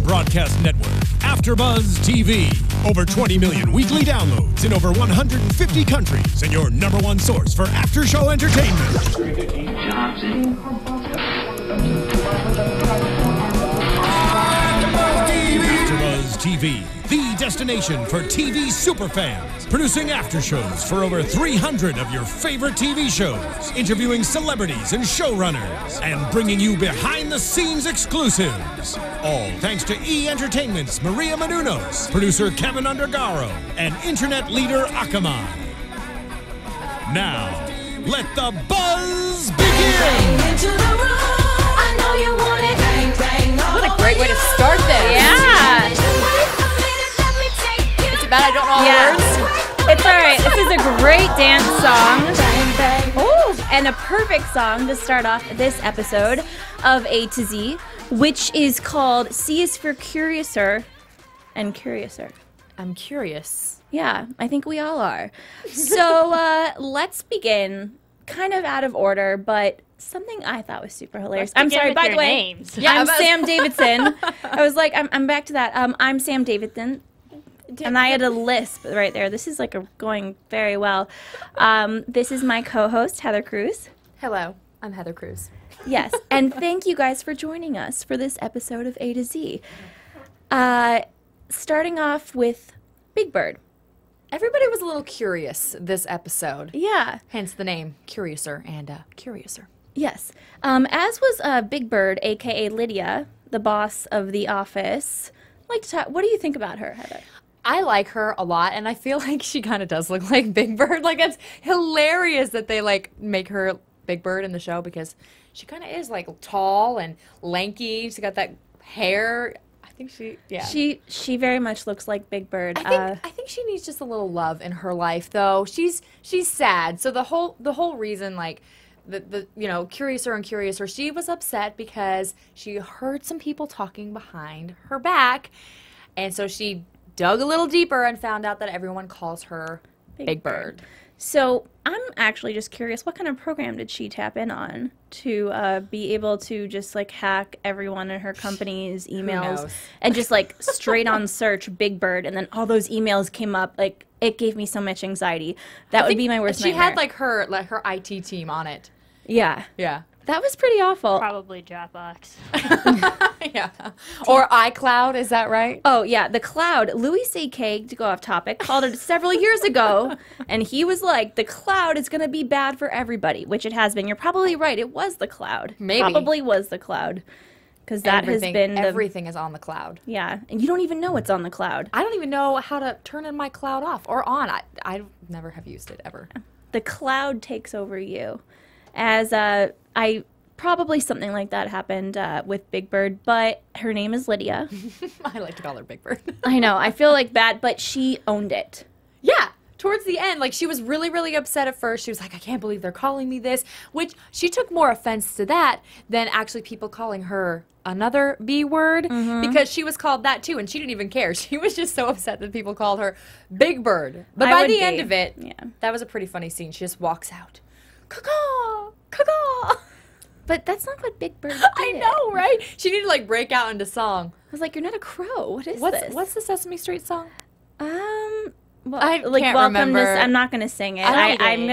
broadcast network, AfterBuzz TV. Over 20 million weekly downloads in over 150 countries, and your #1 source for after-show entertainment. AfterBuzz TV, the destination for TV superfans. Producing aftershows for over 300 of your favorite TV shows, interviewing celebrities and showrunners, and bringing you behind-the-scenes exclusives. All thanks to E! Entertainment's Maria Menounos, producer Kevin Undergaro, and internet leader Akamai. Now, let the buzz begin! What a great way to start this. Yeah. It's about I don't know all the words. It's all right. This is a great dance song. Ooh, and a perfect song to start off this episode of A to Z, which is called C is for Curiouser and Curiouser. I'm curious. Yeah, I think we all are. So let's begin kind of out of order, but something I thought was super hilarious. I'm sorry, by the way, names. Yeah, I'm Sam Davidson. I was like, I'm back to that. I'm Sam Davidson. And I had a lisp right there. This is like going very well. This is my co-host, Heather Cruz. Hello, I'm Heather Cruz. Yes, and thank you guys for joining us for this episode of A to Z. Starting off with Big Bird. Everybody was a little curious this episode. Yeah. Hence the name, Curiouser and Curiouser. Yes. As was Big Bird, a.k.a. Lydia, the boss of the office. I'd like to talk. What do you think about her, Heather? I like her a lot, and I feel like she kind of does look like Big Bird. Like, it's hilarious that they, like, make her Big Bird in the show because she kind of is, like, tall and lanky. She's got that hair. I think She very much looks like Big Bird. I think she needs just a little love in her life, though. She's sad. So the whole reason, like, the Curiouser and Curiouser, she was upset because she heard some people talking behind her back, and so she dug a little deeper and found out that everyone calls her Big Bird. So I'm actually just curious, what kind of program did she tap in on to be able to just like hack everyone in her company's emails and just like straight on search Big Bird, and then all those emails came up? Like, it gave me so much anxiety. That would be my worst nightmare. She had like her IT team on it. Yeah. Yeah. That was pretty awful. Probably Dropbox. Yeah. Or iCloud, is that right? Oh, yeah. The cloud. Louis C.K., to go off topic, called it several years ago, and he was like, the cloud is going to be bad for everybody, which it has been. You're probably right. It was the cloud. Maybe. Probably was the cloud. Because that has been everything is on the cloud. Yeah. And you don't even know it's on the cloud. I don't even know how to turn in my cloud off or on. I never have used it, ever. The cloud takes over you. As probably something like that happened with Big Bird, but her name is Lydia. I like to call her Big Bird. I know. I feel like bad, but she owned it. Yeah. Towards the end, like, she was really, really upset at first. She was like, I can't believe they're calling me this, which she took more offense to that than actually people calling her another B word, because she was called that too, and she didn't even care. She was just so upset that people called her Big Bird. But by the end of it, that was a pretty funny scene. She just walks out. Caw-caw! Caw-caw! But that's not what Big Bird did. I know, right? She needed to, like, break out into song. I was like, you're not a crow. What is this? What's the Sesame Street song? Well, I like, can't welcome remember. I'm not going to sing it. What is I'm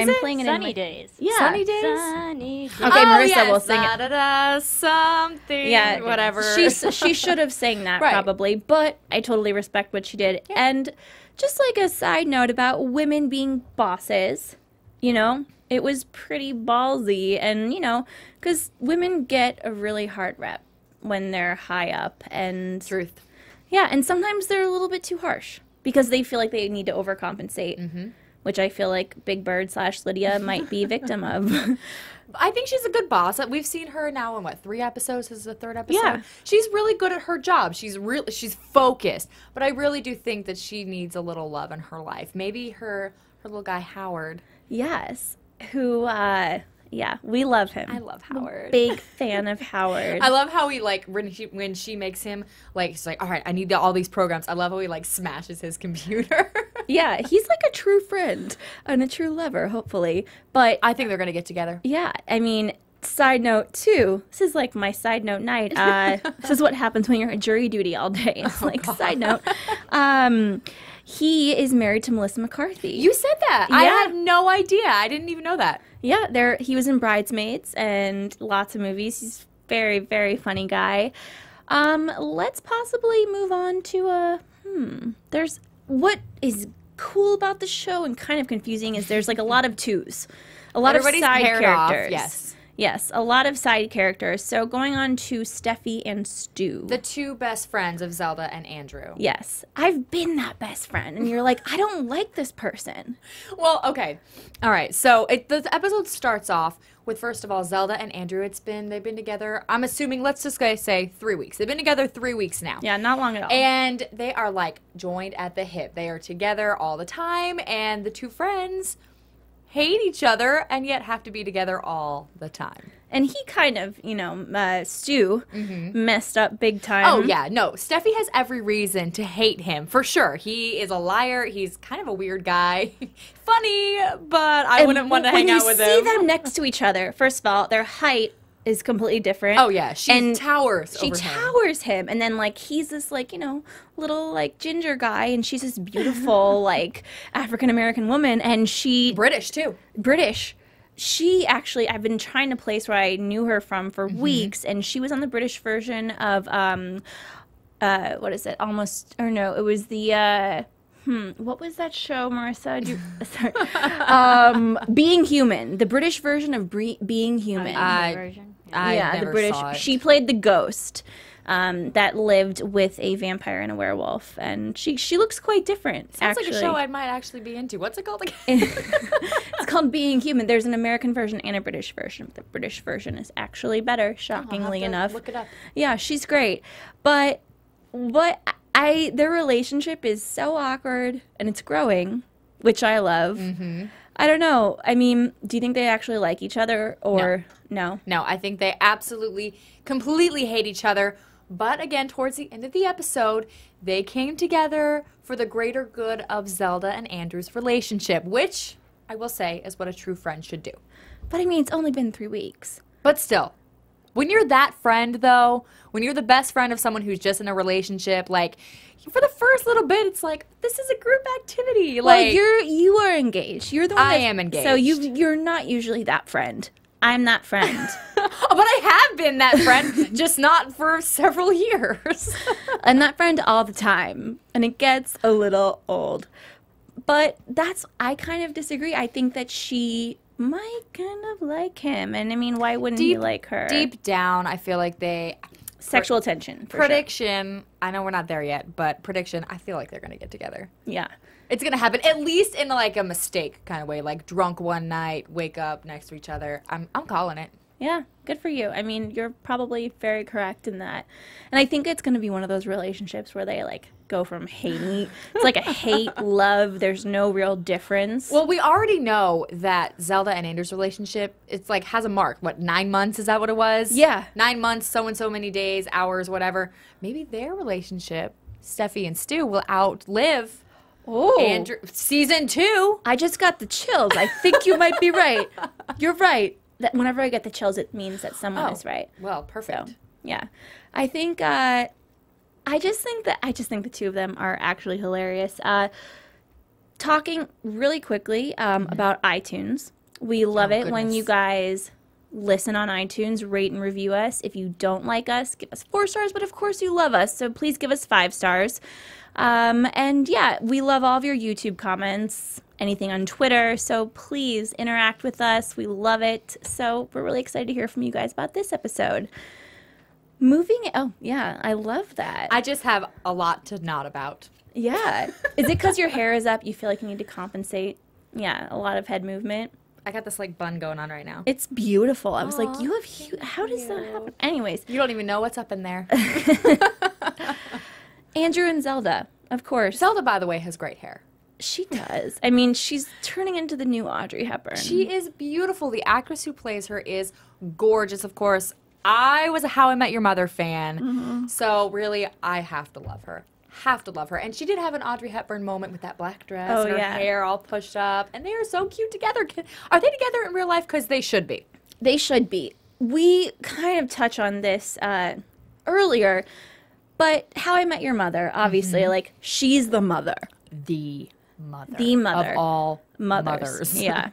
it? playing it Sunny in Days. Yeah. Sunny Days? Sunny Days. Okay, Marissa will sing it. Da-da-da, something, Yeah, whatever. She should have sang that Right. probably, but I totally respect what she did. Yeah. And just like a side note about women being bosses, you know, it was pretty ballsy, and because women get a really hard rep when they're high up, and Truth. yeah, and sometimes they're a little bit too harsh because they feel like they need to overcompensate, which I feel like Big Bird / Lydia might be a victim of. I think she's a good boss. We've seen her now in 3 episodes? This is the 3rd episode. Yeah. She's really good at her job. She's focused. But I really do think that she needs a little love in her life. Maybe her little guy Howard. Yes. Who, we love him. I love Howard. Big fan of Howard. I love how he, like, when she makes him, like, she's like, all right, I need all these programs. I love how he, like, smashes his computer. Yeah, he's like a true friend and a true lover, hopefully. But I think they're going to get together. yeah, I mean, side note too. This is like my side note night. This is what happens when you're at jury duty all day. It's side note. He is married to Melissa McCarthy. You said that. Yeah. I had no idea. I didn't even know that. Yeah, he was in Bridesmaids and lots of movies. He's very, very funny guy. Let's possibly move on to there's what is cool about the show and kind of confusing is there's like a lot of twos. A lot Everybody's of side paired characters. off, yes. Yes, a lot of side characters. So going on to Steffi and Stu. The two best friends of Zelda and Andrew. Yes. I've been that best friend. And you're like, I don't like this person. Well, okay. All right. So the episode starts off with, first of all, Zelda and Andrew. They've been together, I'm assuming, let's just say 3 weeks. They've been together 3 weeks now. Yeah, not long at all. And they are like joined at the hip. They are together all the time. And the two friends hate each other and yet have to be together all the time. And he kind of, Stu messed up big time. Oh, yeah. No, Steffi has every reason to hate him, for sure. He is a liar. He's kind of a weird guy. Funny, but I wouldn't want to hang out with him. When you see them next to each other, first of all, their height is completely different. Oh, yeah. She towers him. And then, like, he's this, like, little, like, ginger guy, and she's this beautiful, like, African-American woman, and she... British, too. She actually, I've been trying to place where I knew her from for weeks, and she was on the British version of, what is it? It was the, what was that show, Marissa? Being Human. The British version of Being Human. I never saw it. She played the ghost that lived with a vampire and a werewolf, and she looks quite different. Sounds like a show I might actually be into. What's it called again? It's called Being Human. There's an American version and a British version. The British version is actually better, shockingly enough. Look it up. Yeah, she's great. But their relationship is so awkward, and it's growing, which I love. I don't know. I mean, do you think they actually like each other, or no? No, I think they absolutely, completely hate each other. But again, towards the end of the episode, they came together for the greater good of Zelda and Andrew's relationship, which I will say is what a true friend should do. But I mean, it's only been 3 weeks. But still, when you're that friend, though, when you're the best friend of someone who's just in a relationship, like, for the first little bit, it's like, this is a group activity. Well, Like, you are engaged. You're the one I am engaged. So you're not usually that friend. I'm that friend. but I have been that friend, just not for several years. I'm that friend all the time, and it gets a little old. But I kind of disagree. I think that she might kind of like him, and I mean, why wouldn't he like her? Deep down, I feel like sexual attention. Prediction. Sure. I know we're not there yet, but prediction. I feel like they're gonna get together. Yeah. It's going to happen, at least in like a mistake kind of way, like drunk one night, wake up next to each other. I'm calling it. Yeah, good for you. I mean, you're probably very correct in that. And I think it's going to be one of those relationships where they like go from hating. It's like a hate, love. There's no real difference. Well, we already know that Zelda and Andrew's relationship, it's like has a mark. What, 9 months? Is that what it was? Yeah. 9 months, so and so many days, hours, whatever. Maybe their relationship, Steffi and Stu, will outlive Andrew. Season 2. I just got the chills. I think you might be right. You're right. That whenever I get the chills, it means that someone is right. Well, perfect. So, yeah, I think. I just think the two of them are actually hilarious. Talking really quickly about iTunes. We love it when you guys listen on iTunes, rate and review us. If you don't like us, give us 4 stars. But of course, you love us, so please give us 5 stars. And yeah, we love all of your YouTube comments, anything on Twitter, so please interact with us. We love it. So we're really excited to hear from you guys about this episode. Oh, yeah, I love that. I just have a lot to nod about. Yeah. Is it because your hair is up, you feel like you need to compensate? Yeah, a lot of head movement. I got this like bun going on right now. It's beautiful. I was like, how does that happen? Anyways. You don't even know what's up in there. Andrew and Zelda, of course. Zelda, by the way, has great hair. She does. I mean, she's turning into the new Audrey Hepburn. She is beautiful. The actress who plays her is gorgeous, of course. I was a How I Met Your Mother fan, so really, I have to love her. Have to love her. And she did have an Audrey Hepburn moment with that black dress and her hair all pushed up, and they are so cute together. Are they together in real life? Because they should be. They should be. we kind of touch on this earlier, but How I Met Your Mother, obviously, like, she's the mother. The mother. The mother. Of all Mothers. Yeah.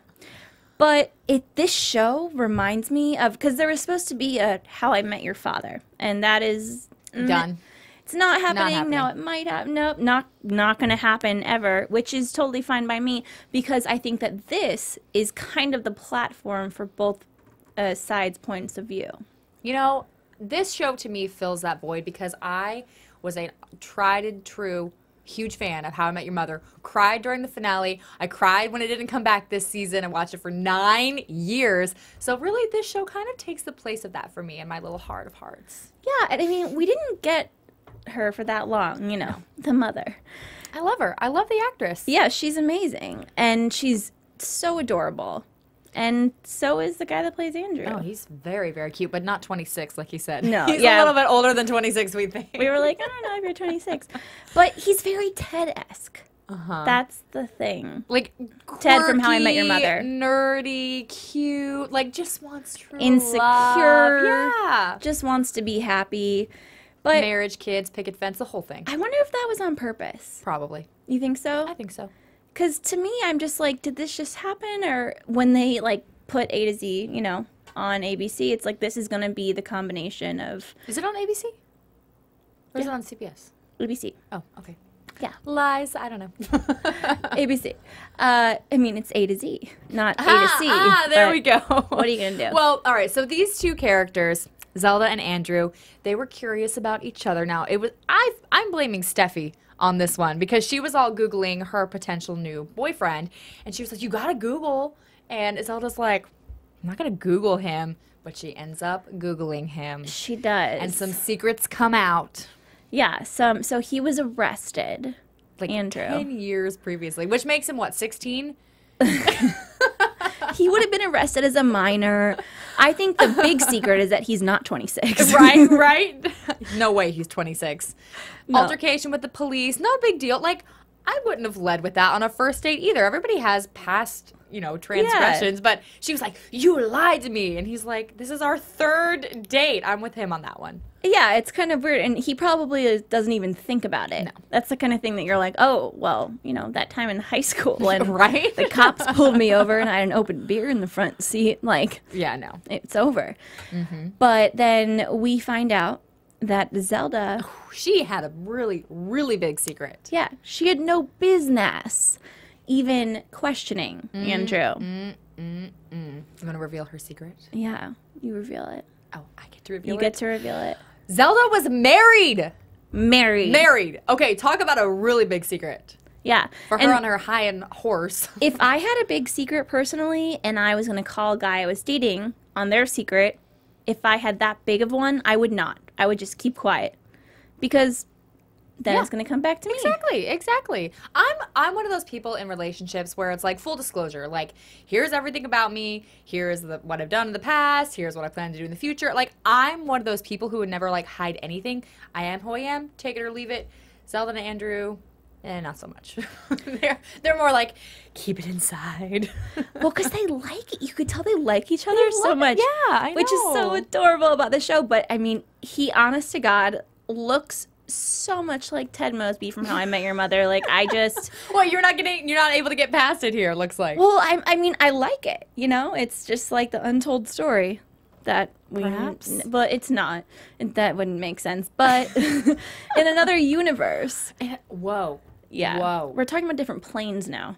But this show reminds me of, because there was supposed to be a How I Met Your Father, and that is Done. It's not happening. Now it happening. might happen. Nope, not going to happen ever, which is totally fine by me, because I think that this is kind of the platform for both sides' points of view. You know, this show to me fills that void because I was a tried and true huge fan of How I Met Your Mother. Cried during the finale. I cried when it didn't come back this season. I watched it for 9 years. So really, this show kind of takes the place of that for me in my little heart of hearts. Yeah, and I mean, we didn't get her for that long, you know, the mother. I love her. I love the actress. Yeah, she's amazing, and she's so adorable. And so is the guy that plays Andrew. Oh, he's very, very cute, but not 26, like you said. No, he's yeah. a little bit older than 26, we think. We were like, I don't know if you're 26. But he's very Ted-esque. Uh-huh. That's the thing. Like, Ted from How I Met Your quirky, Mother. Nerdy, cute, like, just wants true Insecure. love. Yeah. Just wants to be happy. But Marriage, kids, picket fence, the whole thing. I wonder if that was on purpose. Probably. You think so? I think so. Because to me, I'm just like, did this just happen? Or when they, like, put A to Z, you know, on ABC, it's like, this is going to be the combination of Is it on ABC? Or is it Yeah. on CBS? ABC. Oh, okay. Yeah. Lies. I don't know. ABC. I mean, it's A to Z, not A to C. There but we go. What are you going to do? Well, all right. So these two characters, Zelda and Andrew, they were curious about each other. Now, I'm blaming Steffi on this one because she was all Googling her potential new boyfriend, and she was like, "You gotta Google." And Zelda's like, "I'm not gonna Google him," but she ends up Googling him, She does. and some secrets come out. Yeah, so he was arrested, Like Andrew. 10 years previously, which makes him what, 16? He would have been arrested as a minor. I think the big secret is that he's not 26. Right? No way he's 26. No. Altercation with the police, no big deal. Like, I wouldn't have led with that on a first date either. Everybody has past, transgressions, but she was like, "You lied to me." And he's like, "This is our third date." I'm with him on that one. Yeah, it's kind of weird, and he probably doesn't even think about it. No. That's the kind of thing that you're like, oh, well, that time in high school, and Right? the cops pulled me over, and I had an open beer in the front seat. Like, Yeah, no. it's over. But then we find out that Zelda, She had a really, really big secret. yeah, she had no business even questioning Andrew. You want to reveal her secret? Yeah, you reveal it. Oh, I get to reveal You it? get to reveal it. Zelda was married. Married. Okay, talk about a really big secret. Yeah. For her on her high-end horse. If I had a big secret personally and I was going to call a guy I was dating on their secret, if I had that big of one, I would not. I would just keep quiet. Because then it's going to come back to me. Exactly. I'm one of those people in relationships where it's like full disclosure. Like, here's everything about me. Here's what I've done in the past. Here's what I plan to do in the future. Like, I'm one of those people who would never, like, hide anything. I am who I am. Take it or leave it. Zelda and Andrew, not so much. they're more like, keep it inside. Well, because they like it. You could tell they like each other so love it. much. Yeah, I Which is so know. adorable about the show. But, I mean, he, honest to God, looks so much like Ted Mosby from How I Met Your Mother. Like, I just... Well, you're not able to get past it here, looks like. Well, I mean, I like it. It's just like the untold story that we... Perhaps. But it's not. That wouldn't make sense. But in another universe... Whoa. Yeah. Whoa. We're talking about different planes now.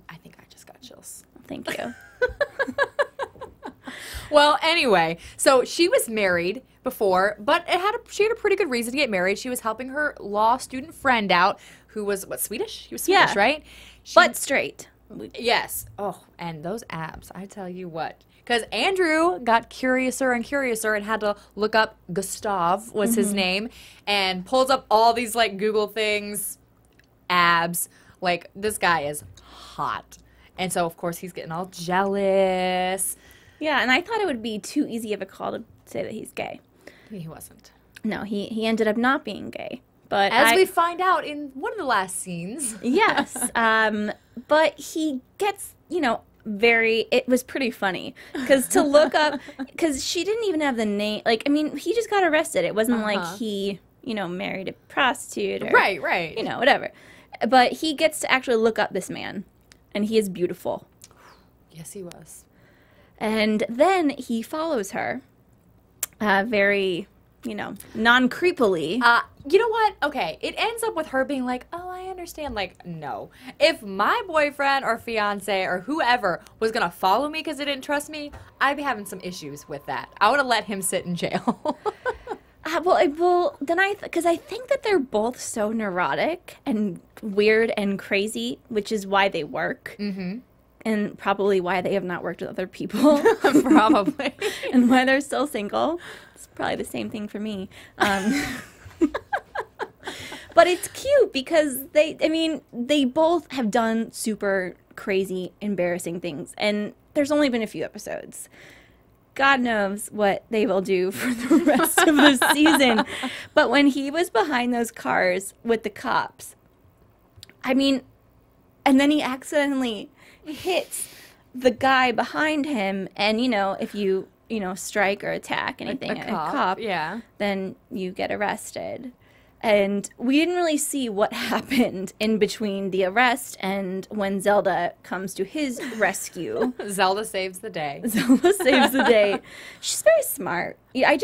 I think I just got chills. Thank you. Well, anyway, so she was married before, but she had a pretty good reason to get married. She was helping her law student friend out, who was, Swedish? He was Swedish, Yeah. right? But straight. Yes. Oh, and those abs, I tell you what. Because Andrew got curiouser and curiouser and had to look up, Gustav was his name, and pulls up all these, like, Google things, abs. Like, this guy is hot. And so, of course, he's getting all jealous. Yeah, and I thought it would be too easy of a call to say that he's gay. He wasn't. No, he ended up not being gay. But As we find out in one of the last scenes. Yes. But he gets, it was pretty funny because to look up, because she didn't even have the name. Like, I mean, he just got arrested. It wasn't like he, married a prostitute or, right, whatever. But he gets to actually look up this man, and he is beautiful. Yes, he was. And then he follows her, very, non-creepily. You know what? Okay, it ends up with her being like, oh, I understand. Like, no. If my boyfriend or fiance or whoever was going to follow me because they didn't trust me, I'd be having some issues with that. I would have let him sit in jail. Because I think that they're both so neurotic and weird and crazy, which is why they work. Mm-hmm. And probably why they have not worked with other people. Probably. And why they're still single. It's probably the same thing for me. But it's cute because they both have done super crazy, embarrassing things. And there's only been a few episodes. God knows what they will do for the rest of the season. But when he was behind those cars with the cops, and then he accidentally hits the guy behind him, and if you strike or attack anything, a cop, yeah, then you get arrested. And we didn't really see what happened in between the arrest and when Zelda comes to his rescue. Zelda saves the day. Zelda saves the day. She's very smart. I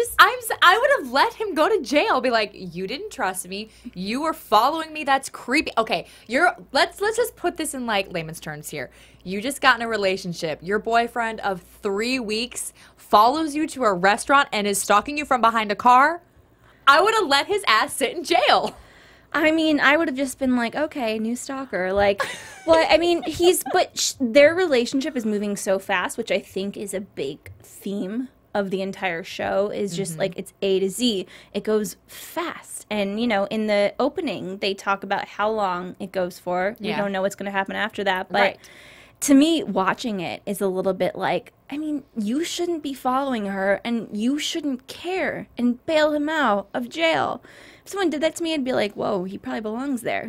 would have let him go to jail. Be like, you didn't trust me. You were following me. That's creepy. Okay, let's just put this in like layman's terms here. You just got in a relationship. Your boyfriend of 3 weeks follows you to a restaurant and is stalking you from behind a car. I would have let his ass sit in jail. I would have just been like, okay, new stalker. Like, their relationship is moving so fast, which I think is a big theme of the entire show, is just like it's A to Z. It goes fast. And, in the opening, they talk about how long it goes for. Yeah. We don't know what's going to happen after that. But to me, watching it is a little bit like, you shouldn't be following her and you shouldn't care and bail him out of jail. If someone did that to me, I'd be like, whoa, he probably belongs there.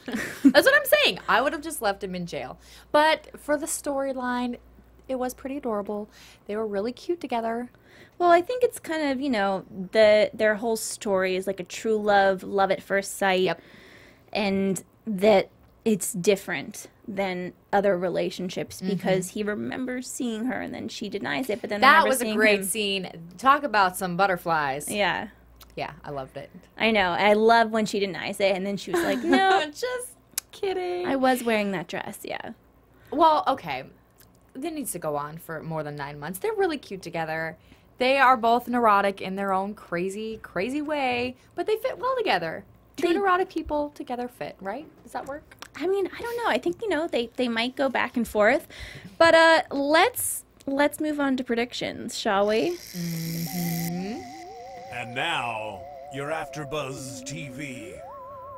That's what I'm saying. I would have just left him in jail. But for the storyline, it was pretty adorable. They were really cute together. Well, I think it's kind of, their whole story is like a true love at first sight. Yep. And that it's different than other relationships because he remembers seeing her and then she denies it, but then that was a great scene. Talk about some butterflies. Yeah. Yeah, I loved it. I know. I love when she denies it and then she was like, no, just kidding. I was wearing that dress, yeah. Well, okay. It needs to go on for more than 9 months. They're really cute together. They are both neurotic in their own crazy, crazy way, but they fit well together. Two neurotic people together fit, right? Does that work? I don't know. I think, they might go back and forth. But let's move on to predictions, shall we? Mm-hmm. And now, your AfterBuzz TV.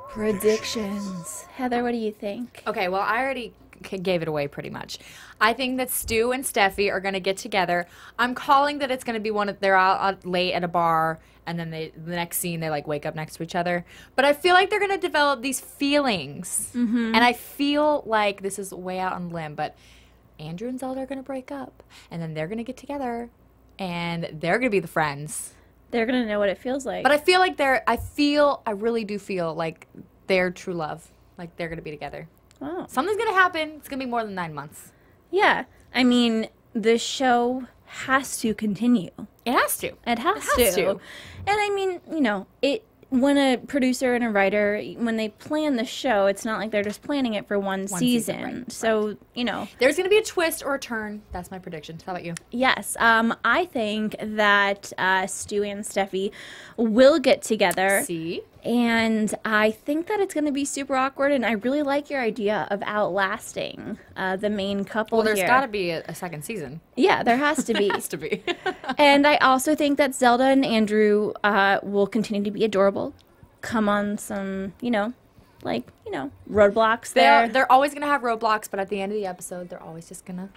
Predictions. Heather, what do you think? Okay, well, I already gave it away pretty much. I think that Stu and Steffi are going to get together. I'm calling that it's going to be they're out late at a bar, and then the next scene they like wake up next to each other. But I feel like they're going to develop these feelings. Mm-hmm. And I feel like this is way out on a limb, but Andrew and Zelda are going to break up, and then they're going to get together, and they're going to be the friends. They're going to know what it feels like. But I feel like I really do feel like they're true love. Like they're going to be together. Oh. Something's going to happen. It's going to be more than 9 months. Yeah. The show has to continue. It has to. It has to. And when a producer and a writer, when they plan the show, it's not like they're just planning it for one season. Right, so, there's going to be a twist or a turn. That's my prediction. How about you? Yes. I think that Stu and Steffi will get together. See? And I think that it's going to be super awkward, and I really like your idea of outlasting the main couple. Well, there's got to be a second season. Yeah, there has to be. There has to be. And I also think that Zelda and Andrew will continue to be adorable. Come on some, roadblocks there. They're always going to have roadblocks, but at the end of the episode, they're always just going to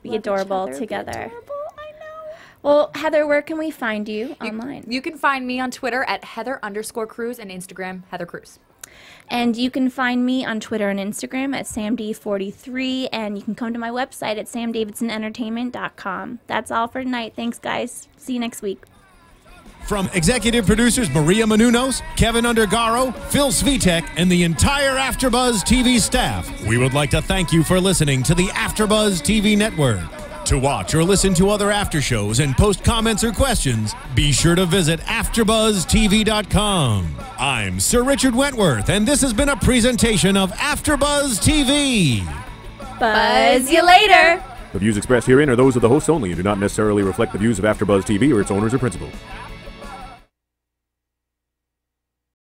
be adorable together. Be adorable. I know. Well, Heather, where can we find you online? You can find me on Twitter at Heather_Cruz and Instagram Heather Cruz. And you can find me on Twitter and Instagram at samd43, and you can come to my website at samdavidsonentertainment.com. That's all for tonight. Thanks, guys. See you next week. From executive producers Maria Menounos, Kevin Undergaro, Phil Svitek, and the entire AfterBuzz TV staff, we would like to thank you for listening to the AfterBuzz TV network. To watch or listen to other after shows and post comments or questions, be sure to visit AfterBuzzTV.com. I'm Sir Richard Wentworth, and this has been a presentation of AfterBuzz TV. Buzz you later! The views expressed herein are those of the hosts only and do not necessarily reflect the views of AfterBuzz TV or its owners or principals.